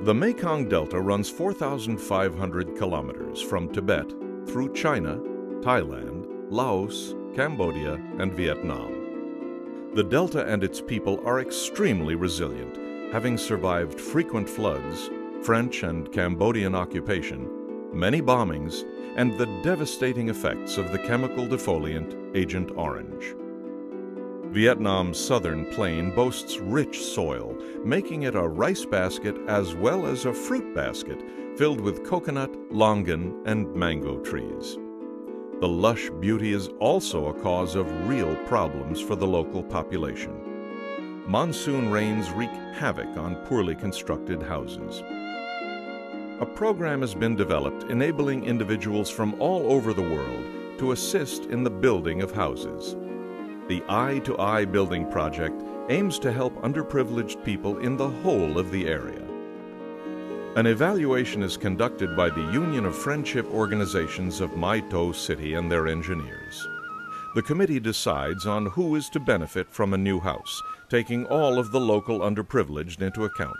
The Mekong Delta runs 4,500 kilometers from Tibet through China, Thailand, Laos, Cambodia, and Vietnam. The Delta and its people are extremely resilient, having survived frequent floods, French and Cambodian occupation, many bombings, and the devastating effects of the chemical defoliant Agent Orange. Vietnam's southern plain boasts rich soil, making it a rice basket as well as a fruit basket filled with coconut, longan, and mango trees. The lush beauty is also a cause of real problems for the local population. Monsoon rains wreak havoc on poorly constructed houses. A program has been developed enabling individuals from all over the world to assist in the building of houses. The Eye to Eye Building Project aims to help underprivileged people in the whole of the area. An evaluation is conducted by the Union of Friendship Organizations of Mai To City and their engineers. The committee decides on who is to benefit from a new house, taking all of the local underprivileged into account.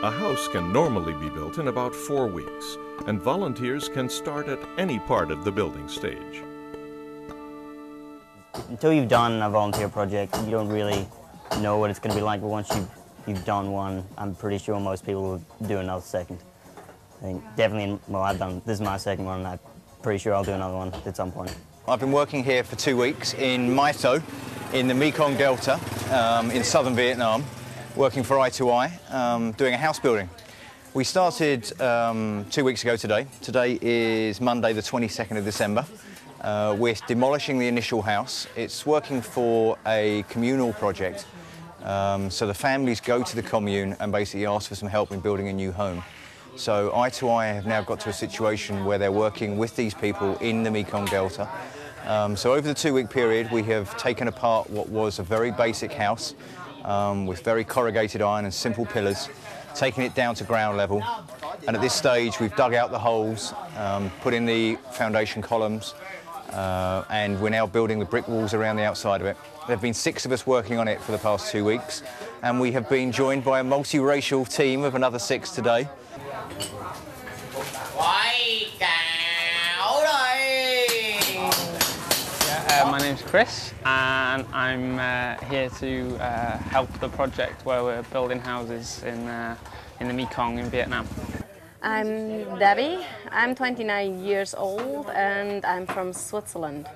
A house can normally be built in about 4 weeks, and volunteers can start at any part of the building stage. Until you've done a volunteer project, you don't really know what it's going to be like, but once you've done one, I'm pretty sure most people will do another second. I think definitely, well, this is my second one, and I'm pretty sure I'll do another one at some point. I've been working here for 2 weeks in Mai To, in the Mekong Delta, in southern Vietnam, working for Eye to Eye, doing a house building. We started 2 weeks ago today. Today is Monday the 22nd of December. We're demolishing the initial house. It's working for a communal project. So the families go to the commune and basically ask for some help in building a new home. So Eye to Eye have now got to a situation where they're working with these people in the Mekong Delta. So over the 2-week period, we have taken apart what was a very basic house with very corrugated iron and simple pillars, taking it down to ground level. And at this stage, we've dug out the holes, put in the foundation columns, and we're now building the brick walls around the outside of it. There have been 6 of us working on it for the past 2 weeks, and we have been joined by a multiracial team of another 6 today. My name's Chris, and I'm here to help the project where we're building houses in the Mekong in Vietnam. I'm Debbie. I'm 29 years old and I'm from Switzerland.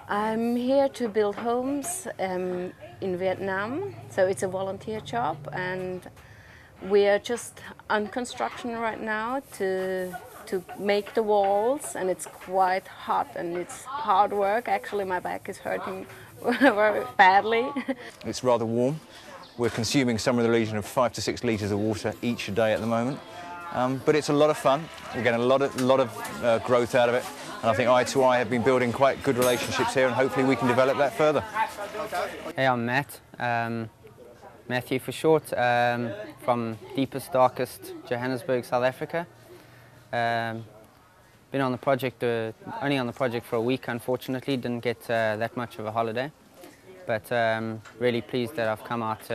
I'm here to build homes in Vietnam, so it's a volunteer job, and we are just on construction right now to make the walls, and it's quite hot and it's hard work. Actually, my back is hurting very badly. It's rather warm. We're consuming somewhere in the region of 5 to 6 litres of water each a day at the moment. But it's a lot of fun. We're getting a lot of growth out of it. And I think Eye to Eye have been building quite good relationships here, and hopefully we can develop that further. Hey, I'm Matt, Matthew for short, from deepest, darkest Johannesburg, South Africa. Been on the project, only on the project for a week, unfortunately. Didn't get that much of a holiday, but really pleased that I've come out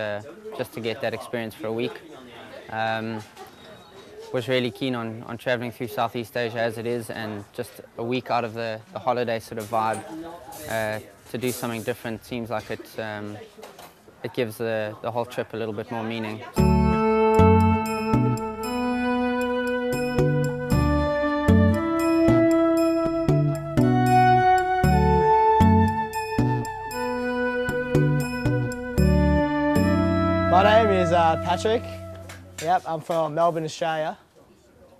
just to get that experience for a week. Was really keen on traveling through Southeast Asia as it is, and just a week out of the holiday sort of vibe to do something different seems like it gives the whole trip a little bit more meaning. My name is Patrick. Yep, I'm from Melbourne, Australia,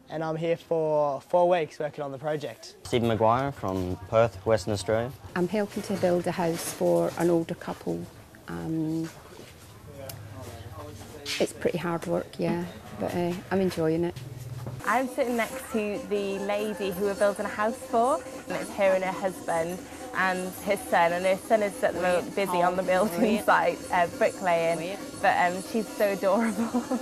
and I'm here for 4 weeks working on the project. Stephen Maguire from Perth, Western Australia. I'm helping to build a house for an older couple. It's pretty hard work, yeah, but I'm enjoying it. I'm sitting next to the lady who we're building a house for, and it's her and her husband and his son, and her son is at the moment busy on the building site, bricklaying, but she's so adorable.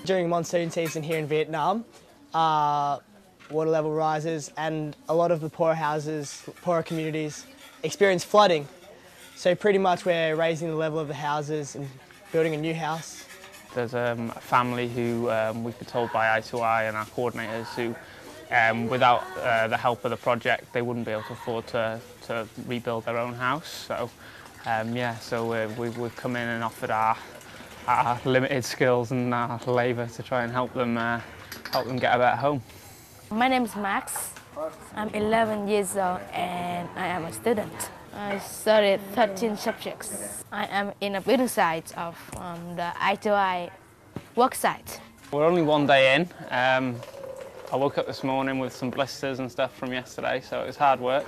During monsoon season here in Vietnam, water level rises and a lot of the poorer communities experience flooding. So pretty much we're raising the level of the houses and building a new house. There's a family who we've been told by I2I and our coordinators who, without the help of the project, they wouldn't be able to afford to rebuild their own house. So yeah, so we've come in and offered our limited skills and our labour to try and help them get a better home. My name is Max. I'm 11 years old and I am a student. I studied 13 subjects. I am in a building site of the I2I work site. We're only 1 day in. I woke up this morning with some blisters and stuff from yesterday, so it was hard work.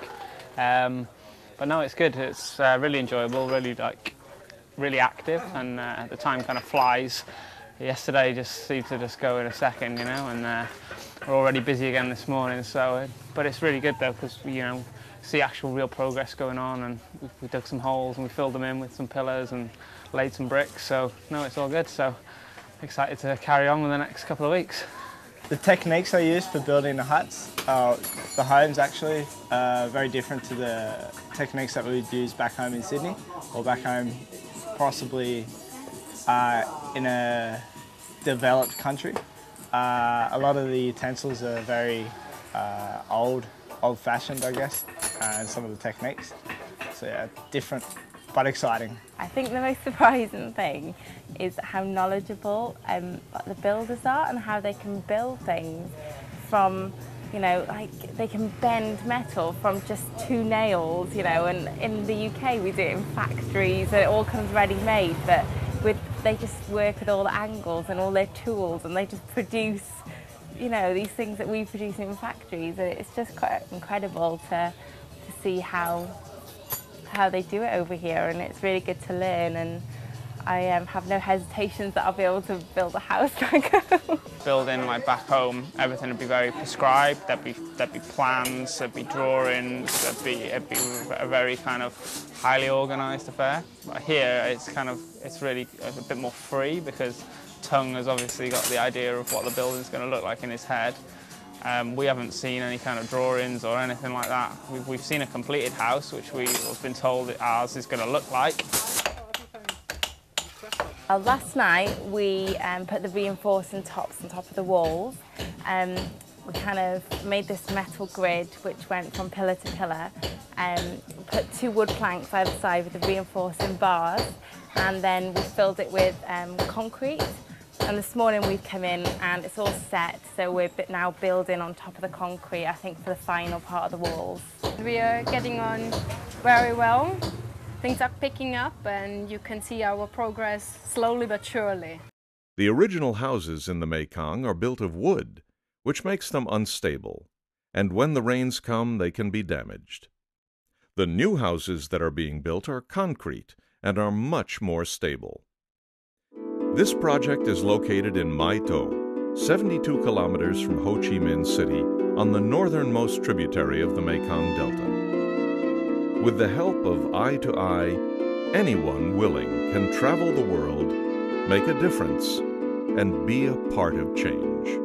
But no, it's good. It's really enjoyable, really active, and the time kind of flies. Yesterday just seemed to just go in a second, you know, and we're already busy again this morning. So, but it's really good though, because see actual real progress going on, and we dug some holes and we filled them in with some pillars and laid some bricks. So no, it's all good. So excited to carry on with the next couple of weeks. The techniques I use for building the huts, the homes actually, very different to the techniques that we'd use back home in Sydney, or back home possibly in a developed country. A lot of the utensils are very old-fashioned, I guess, and some of the techniques. So yeah, different but exciting. I think the most surprising thing is how knowledgeable the builders are and how they can build things from, like they can bend metal from just 2 nails, and in the UK we do it in factories and it all comes ready-made, but they just work with all the angles and all their tools, and they just produce, these things that we produce in factories, and it's just quite incredible to see how they do it over here, and it's really good to learn, and I have no hesitations that I'll be able to build a house back home. Building like back home, everything would be very prescribed. There'd be plans, there'd be drawings, it'd be a very kind of highly organised affair. But here it's really a bit more free, because Tung has obviously got the idea of what the building's going to look like in his head. We haven't seen any kind of drawings or anything like that. We've seen a completed house, which we've been told that ours is going to look like. Last night we put the reinforcing tops on top of the walls. We kind of made this metal grid which went from pillar to pillar, put 2 wood planks either side with the reinforcing bars, and then we filled it with concrete. And this morning we've come in and it's all set, so we're now building on top of the concrete, I think, for the final part of the walls. We are getting on very well. Things are picking up and you can see our progress slowly but surely. The original houses in the Mekong are built of wood, which makes them unstable, and when the rains come, they can be damaged. The new houses that are being built are concrete and are much more stable. This project is located in Mai To, 72 kilometers from Ho Chi Minh City, on the northernmost tributary of the Mekong Delta. With the help of I2I, anyone willing can travel the world, make a difference, and be a part of change.